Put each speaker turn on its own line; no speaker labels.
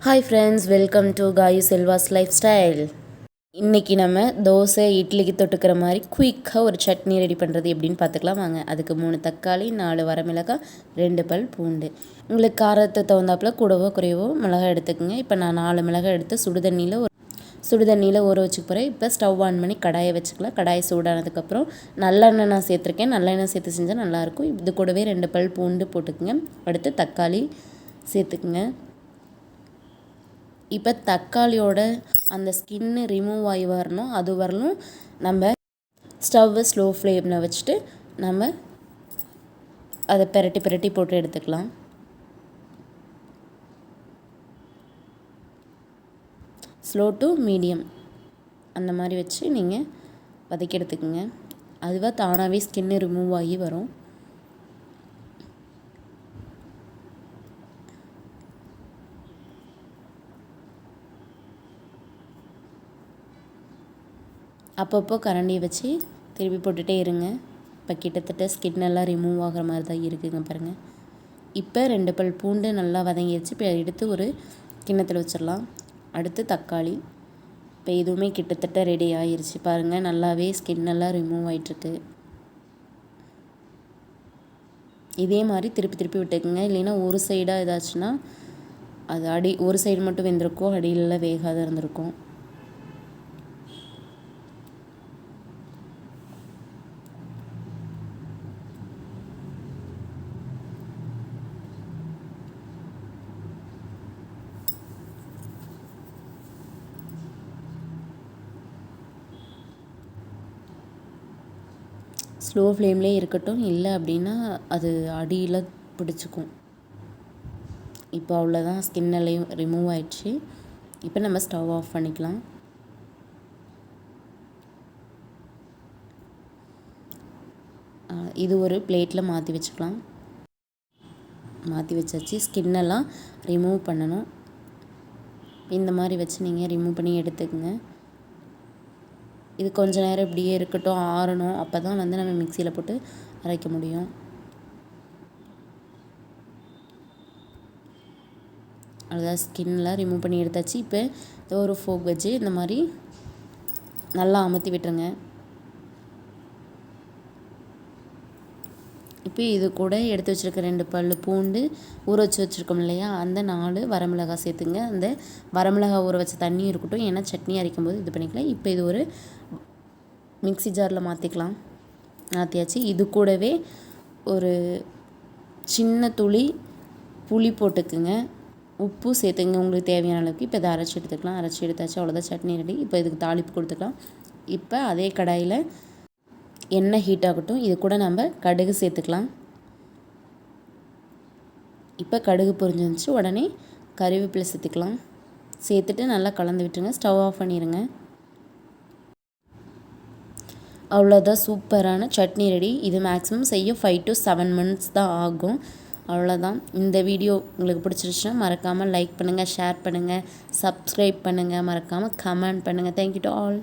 Hi friends, welcome to Kayu Selva's lifestyle. இன்றைக்கி நம்ம தோசை இட்லிக்கு தொட்டுக்கிற மாதிரி குயிக்காக ஒரு சட்னி ரெடி பண்ணுறது எப்படின்னு பார்த்துக்கலாம் வாங்க. அதுக்கு 3 தக்காளி, 4 வரமிளகாய், 2 பல் பூண்டு. உங்களுக்கு காரத்தை தகுந்தாப்பில் கூடவோ குறையவோ மிளகாய் எடுத்துக்கோங்க. இப்போ நான் 4 மிளகாய் எடுத்து சுடுதண்ணியில் ஊற வச்சுக்க போகிறேன். இப்போ ஸ்டவ் ஆன் பண்ணி கடாயை வச்சுக்கலாம். கடாயை சூடானதுக்கப்புறம் நல்லெண்ணெய் நான் சேர்த்துருக்கேன். நல்லெண்ணெய் சேர்த்து செஞ்சால் நல்லாயிருக்கும். இது கூடவே 2 பல் பூண்டு போட்டுக்குங்க. அடுத்து தக்காளி சேர்த்துக்குங்க. இப்போ தக்காளியோட அந்த ஸ்கின்னு ரிமூவ் ஆகி வரணும். அது வரணும் நம்ம ஸ்டவ்வை ஸ்லோ ஃப்ளேமில் வச்சுட்டு நம்ம அதை பிரட்டி போட்டு எடுத்துக்கலாம். ஸ்லோ டு மீடியம் அந்த மாதிரி வச்சு நீங்கள் வதக்கி எடுத்துக்கோங்க. அதுவாக தானாகவே ஸ்கின்னு ரிமூவ் ஆகி வரும். அப்பப்போ கரண்டியை வச்சு திருப்பி போட்டுகிட்டே இருங்க. இப்போ கிட்டத்தட்ட ஸ்கின்னெல்லாம் ரிமூவ் ஆகிற மாதிரி தான் இருக்குதுங்க பாருங்கள். இப்போ 2 பல் பூண்டு நல்லா வதங்கிடுச்சு. இப்போ எடுத்து ஒரு கிண்ணத்தில் வச்சிடலாம். அடுத்து தக்காளி. இப்போ இதுவுமே கிட்டத்தட்ட ரெடி ஆகிருச்சு பாருங்கள். நல்லாவே ஸ்கின்னெல்லாம் ரிமூவ் ஆகிட்டுருக்கு. இதே மாதிரி திருப்பி விட்டுக்குங்க. இல்லைன்னா ஒரு சைடாக ஏதாச்சுன்னா அது ஒரு சைடு மட்டும் வெந்திருக்கும், அடியிலலாம் வேகாத இருந்திருக்கும். ஸ்லோ ஃப்ளேம்லேயே இருக்கட்டும், இல்லை அப்படின்னா அது அடியில் பிடிச்சிக்கும். இப்போ அவ்வளோதான், ஸ்கின்னெல்லாம் ரிமூவ் ஆயிடுச்சு. இப்போ நம்ம ஸ்டவ் ஆஃப் பண்ணிக்கலாம். இது ஒரு பிளேட்டில் மாற்றி வச்சுக்கலாம். மாற்றி வச்சாச்சு. ஸ்கின்னெல்லாம் ரிமூவ் பண்ணணும். இந்த மாதிரி வச்சு நீங்கள் ரிமூவ் பண்ணி எடுத்துக்கோங்க. இது கொஞ்ச நேரம் இப்படியே இருக்கட்டும், ஆறணும். அப்போ தான் நம்ம மிக்சியில் போட்டு அரைக்க முடியும். அவ்வளோதான், ஸ்கின்லாம் ரிமூவ் பண்ணி எடுத்தாச்சு. இப்போ ஒரு ஃபோக் வச்சு இந்த மாதிரி நல்லா அமுத்தி விட்டுருங்க. இப்போ இது கூட எடுத்து வச்சுருக்க 2 பல் பூண்டு ஊற வச்சுருக்கோம் இல்லையா, அந்த 4 வரமிளகாய் சேர்த்துங்க. அந்த வரமிளகாய் ஊற வச்ச தண்ணியும் இருக்கட்டும், ஏன்னா சட்னி அரைக்கும் போது இது பண்ணிக்கலாம். இப்போ இது ஒரு மிக்ஸி ஜாரில் மாற்றியாச்சு. இது கூடவே ஒரு சின்ன துளி புளி போட்டுக்குங்க. உப்பு சேர்த்துங்க உங்களுக்கு தேவையான அளவுக்கு. இப்போ இதை அரைச்சி எடுத்தாச்சு. அவ்வளோதான், சட்னி ரெடி. இப்போ இதுக்கு தாளிப்பு கொடுத்துக்கலாம். இப்போ அதே கடாயில் எண்ணெய் ஹீட் ஆகட்டும். இது கூட நம்ம கடுகு சேர்த்துக்கலாம். இப்போ கடுகு பொரிஞ்சிருந்துச்சு. உடனே கறிவேப்பிலை சேர்த்துக்கலாம். சேர்த்துட்டு நல்லா கலந்து விட்டுருங்க. ஸ்டவ் ஆஃப் பண்ணிடுங்க. அவ்வளோதான், சூப்பரான சட்னி ரெடி. இது மேக்ஸிமம் செய்ய 5 to 7 minutes தான் ஆகும். அவ்வளோதான். இந்த வீடியோ உங்களுக்கு பிடிச்சிருச்சுன்னா மறக்காமல் லைக் பண்ணுங்கள், ஷேர் பண்ணுங்கள், சப்ஸ்கிரைப் பண்ணுங்கள், மறக்காமல் கமெண்ட் பண்ணுங்கள். Thank you to all.